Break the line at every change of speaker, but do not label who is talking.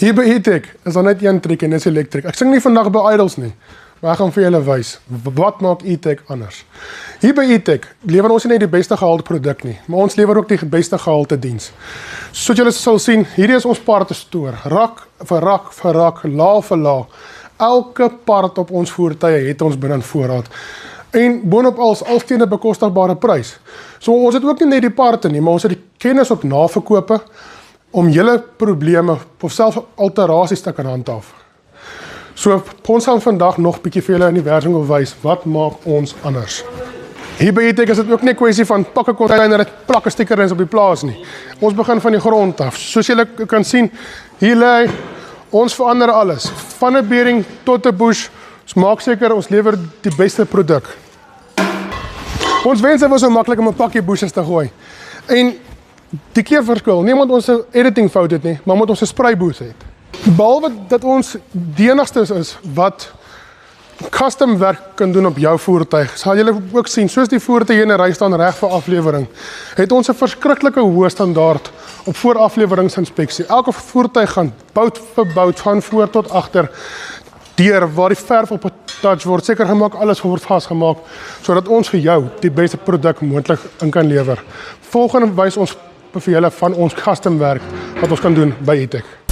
Hier by E-Tech is daar net een triek en dis elektrik. Ek sing nie vandag by Idols nie, maar ek gaan vir julle wys, wat maak E-Tech anders. Hier by E-Tech lewer ons nie net die beste gehalte produk nie, maar ons lewer ook die beste gehalte diens. Soos julle sal sien, hierdie is ons partestoor, rak vir rak vir rak, laag vir laag. Elke part op ons voertuie het ons binne in voorraad. En boonop als teen 'n bekostigbare prys. So ons het ook nie net die parte nie, maar ons het die kennis op naverkope om julle probleme of self alterasies te kan handhaaf. So ons gaan vandag nog bietjie vir julle in die werking wil wys, wat maak ons anders. Hier by E-Tech is dit ook nie 'n kwessie van pak 'n container en plak 'n sticker op die plaas nie. Ons begin van die grond af. Soos julle kan sien, hier lê ons verander alles, van 'n bearing tot 'n bush. Ons maak seker ons lewer die beste produk. Ons wense was so maklik om 'n pakkie bushes te gooi. En die keer verskil, nie omdat ons 'n editing fout het nie, maar omdat ons 'n spraybooth het. Behalwe dat ons die enigstes is wat custom werk kan doen op jou voertuig, sal julle ook sien, soos die voertuig in 'n ry staan reg vir aflewering, het ons 'n verskriklike hoë standaard op voorafleweringsinspeksie. Elke voertuig gaan bout vir bout van voor tot agter deur waar die verf op 'n touch word seker gemaak, alles word vasgemaak sodat ons vir jou die beste produk moontlik in kan lewer. Volgende wys ons vir julle van ons custom werk wat ons kan doen by E-Tech.